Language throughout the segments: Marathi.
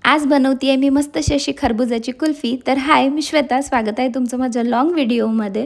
आज बनवते आहे मी मस्तशी अशी खरबुजाची कुल्फी। तर हाय, मी श्वेता, स्वागत आहे तुमचं माझ्या लॉंग व्हिडिओमध्ये।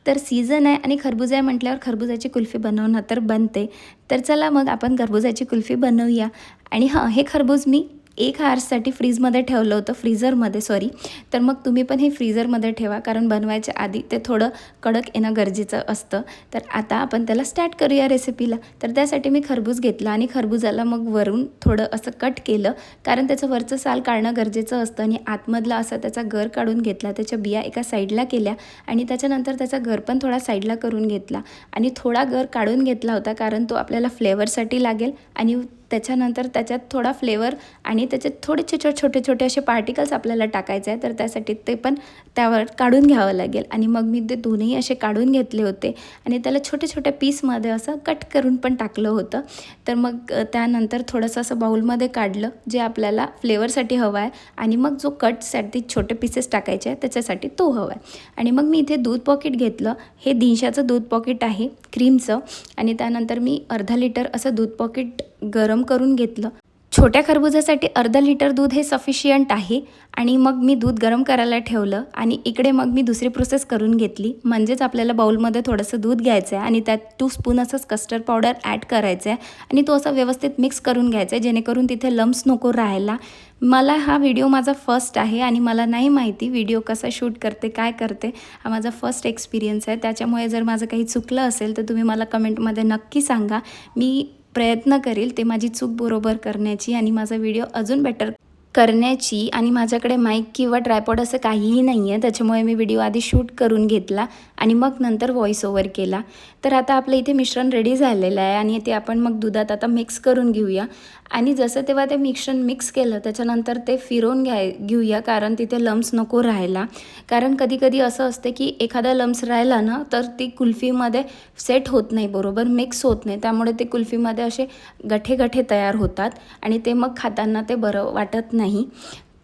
तर सीझन आहे आणि खरबूज आहे म्हटल्यावर खरबुजाची कुल्फी बनवणं तर बनते। तर चला मग आपण खरबुजाची कुल्फी बनवूया। आणि हां, हे खरबूज मी 1 आवर्ससाठी फ्रीजमध्ये ठेवलं होतं, फ्रीझरमध्ये सॉरी। तर मग तुम्ही पण हे फ्रीझरमध्ये ठेवा, कारण बनवायच्या आधी ते थोडं कडक येणं गरजेचं असतं। तर आता आपण त्याला स्टार्ट करूया रेसिपीला। तर त्यासाठी मी खरबूज घेतला आणि खरबुजाला मग वरून थोडं असं कट केलं, कारण त्याचं वरचं साल काढणं गरजेचं असतं। आणि आतमधला असा त्याचा गर काढून घेतला, त्याच्या बिया एका साईडला केल्या आणि त्याच्यानंतर त्याचा गर पण थोडा साईडला करून घेतला आणि थोडा गर काढून घेतला होता, कारण तो आपल्याला फ्लेवरसाठी लागेल। आणि त्याच्यानंतर त्याच्यात थोडा फ्लेवर आणि त्याच्यात थोडे छोटे छोटे असे पार्टिकल्स आपल्याला टाकायचे आहे, तर त्यासाठी ते पण त्यावर काढून घ्यावं लागेल। आणि मग मी ते दोन्ही असे काढून घेतले होते आणि त्याला छोट्या पीसमध्ये असं कट करून पण टाकलं होतं। तर मग त्यानंतर थोडंसं असं बाउलमध्ये काढलं जे आपल्याला फ्लेवरसाठी हवं आहे, आणि मग जो कटसाठी छोटे पीसेस टाकायचे आहे त्याच्यासाठी तो हवा आहे। आणि मग मी इथे दूध पॉकेट घेतलं, हे 150चं दूध पॉकेट आहे क्रीमचं। आणि त्यानंतर मी अर्धा लिटर असं दूध पॉकेट गरम करून घेतलं। छोट्या खरबुजासाठी अर्धा लिटर दूध हे सफिशियंट आहे। आणि मग मी दूध गरम करायला ठेवलं आणि इकडे मग मी दुसरी प्रोसेस करून घेतली, म्हणजेच आपल्याला बाउलमध्ये थोडंसं दूध घ्यायचं आहे आणि त्यात 2 स्पून असंच कस्टर्ड पावडर ॲड करायचं आहे आणि तो असा व्यवस्थित मिक्स करून घ्यायचा आहे, जेणेकरून तिथे लम्स नको राहायला। मला हा व्हिडिओ माझा फर्स्ट आहे आणि मला नाही माहिती व्हिडिओ कसा शूट करते, काय करते, हा माझा फर्स्ट एक्सपिरियन्स आहे। त्याच्यामुळे जर माझं काही चुकलं असेल तर तुम्ही मला कमेंटमध्ये नक्की सांगा। मी प्रयत्न करेल ते माझी चूक बरोबर करण्याची आणि माझा व्हिडिओ अजून बेटर करण्याची। आणि माझ्याकडे माईक किंवा ट्रायपॉड असं काहीही नाही आहे, त्याच्यामुळे मी व्हिडिओ आधी शूट करून घेतला आणि मग नंतर व्हॉइस ओव्हर केला। तर आता आपलं इथे मिश्रण रेडी झालेलं आहे आणि ते आपण मग दुधात आता मिक्स करून घेऊया। आणि जसं तेव्हा ते मिश्रण मिक्स केलं त्याच्यानंतर ते फिरवून घेऊया, कारण तिथे लम्स नको राहायला। कारण कधी असं असते की एखादा लम्स राहिला ना तर ती कुल्फीमध्ये सेट होत नाही, बरोबर मिक्स होत नाही, त्यामुळे ते कुल्फीमध्ये असे गठे तयार होतात आणि ते मग खाताना ते बरं वाटत नाही।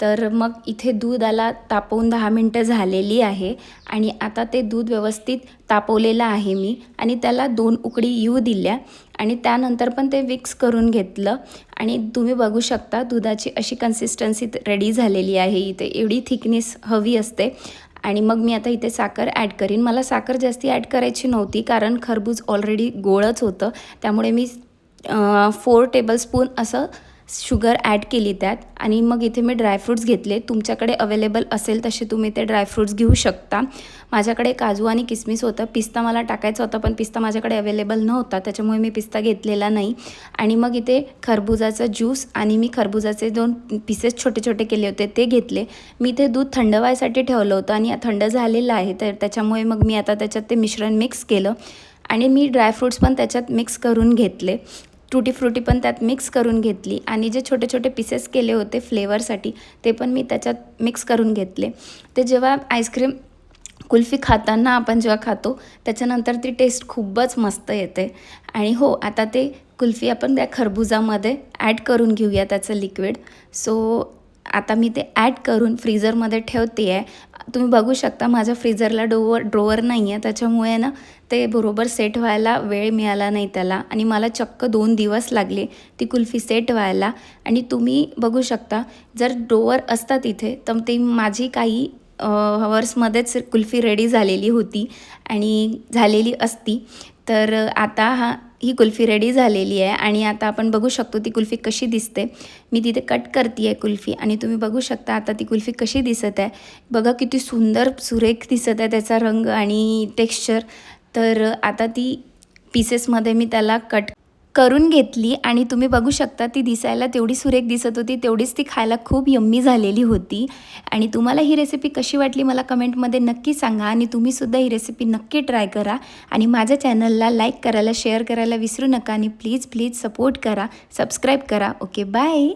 तर मग इथे दुधाला तापवून 10 मिनटं झालेली आहे आणि आता ते दूध व्यवस्थित तापवलेलं आहे मी आणि त्याला 2 उकळी येऊ दिल्या आणि त्यानंतर पण ते मिक्स करून घेतलं। आणि तुम्ही बघू शकता दुधाची अशी कन्सिस्टन्सी रेडी झालेली आहे, इथे एवढी थिकनेस हवी असते। आणि मग मी आता इथे साखर ॲड करीन। मला साखर जास्ती ॲड करायची नव्हती, कारण खरबूज ऑलरेडी गोडच होतं, त्यामुळे मी 4 टेबलस्पून असं शुगर ॲड केली त्यात। आणि मग इथे मी ड्रायफ्रूट्स घेतले, तुमच्याकडे अवेलेबल असेल तसे तुम्ही ते ड्रायफ्रूट्स घेऊ शकता। माझ्याकडे काजू आणि किसमिस होतं, पिस्ता मला टाकायचा होता पण पिस्ता माझ्याकडे अवेलेबल नव्हता, त्याच्यामुळे मी पिस्ता घेतलेला नाही। आणि मग इथे खरबुजाचा ज्यूस आणि मी खरबुजाचे 2 पीसेस छोटे केले होते ते घेतले। मी ते दूध थंड व्हायसाठी ठेवलं होतं आणि थंड झालेलं आहे, तर त्याच्यामुळे मग मी आता त्याच्यात ते मिश्रण मिक्स केलं आणि मी ड्रायफ्रूट्स पण त्याच्यात मिक्स करून घेतले, टूटी फ्रूटी पण त्यात मिक्स करून घेतली आणि जे छोटे पीसेस केले होते फ्लेवरसाठी ते पण मी त्याच्यात मिक्स करून घेतले। ते जेव्हा आईस्क्रीम कुल्फी खाताना आपण जेव्हा खातो त्याच्यानंतर ती टेस्ट खूपच मस्त येते। आणि हो, आता ते कुल्फी आपण त्या खरबुजामध्ये ॲड करून घेऊया त्याचं लिक्विड। सो आता मी ते ॲड करून फ्रीझरमध्ये ठेवते आहे। तुम्ही बघू शकता माझ्या फ्रीझरला ड्रोवर नाही आहे, त्याच्यामुळे ना ते बरोबर सेट व्हायला वेळ मिळाला नाही त्याला आणि मला चक्क 2 दिवस लागले ती कुल्फी सेट व्हायला। आणि तुम्ही बघू शकता जर ड्रोवर असतात इथे तर ती माझी काही हवर्समध्येच कुल्फी रेडी झालेली होती आणि झालेली असती। तर आता ही कुल्फी रेडी झालेली आहे आणि आता आपण बघू शकतो ती कुल्फी कशी दिसते। मी तिथे कट करते आहे कुल्फी आणि तुम्ही बघू शकता आता ती कुल्फी कशी दिसत आहे, बघा किती सुंदर सुरेख दिसत आहे त्याचा रंग आणि टेक्स्चर। तर आता ती पीसेसमध्ये मी त्याला कट करून घेतली आणि तुम्ही बघू शकता ती दिसायला तेवढी सुरेख दिसत होती, तेवढीच ती खायला खूप यम्मी झालेली होती। आणि तुम्हाला ही रेसिपी कशी वाटली मला कमेंटमध्ये नक्की सांगा आणि तुम्हीसुद्धा ही रेसिपी नक्की ट्राय करा आणि माझ्या चॅनलला लाईक करायला, शेअर करायला विसरू नका आणि प्लीज सपोर्ट करा, सबस्क्राईब करा। Okay, bye.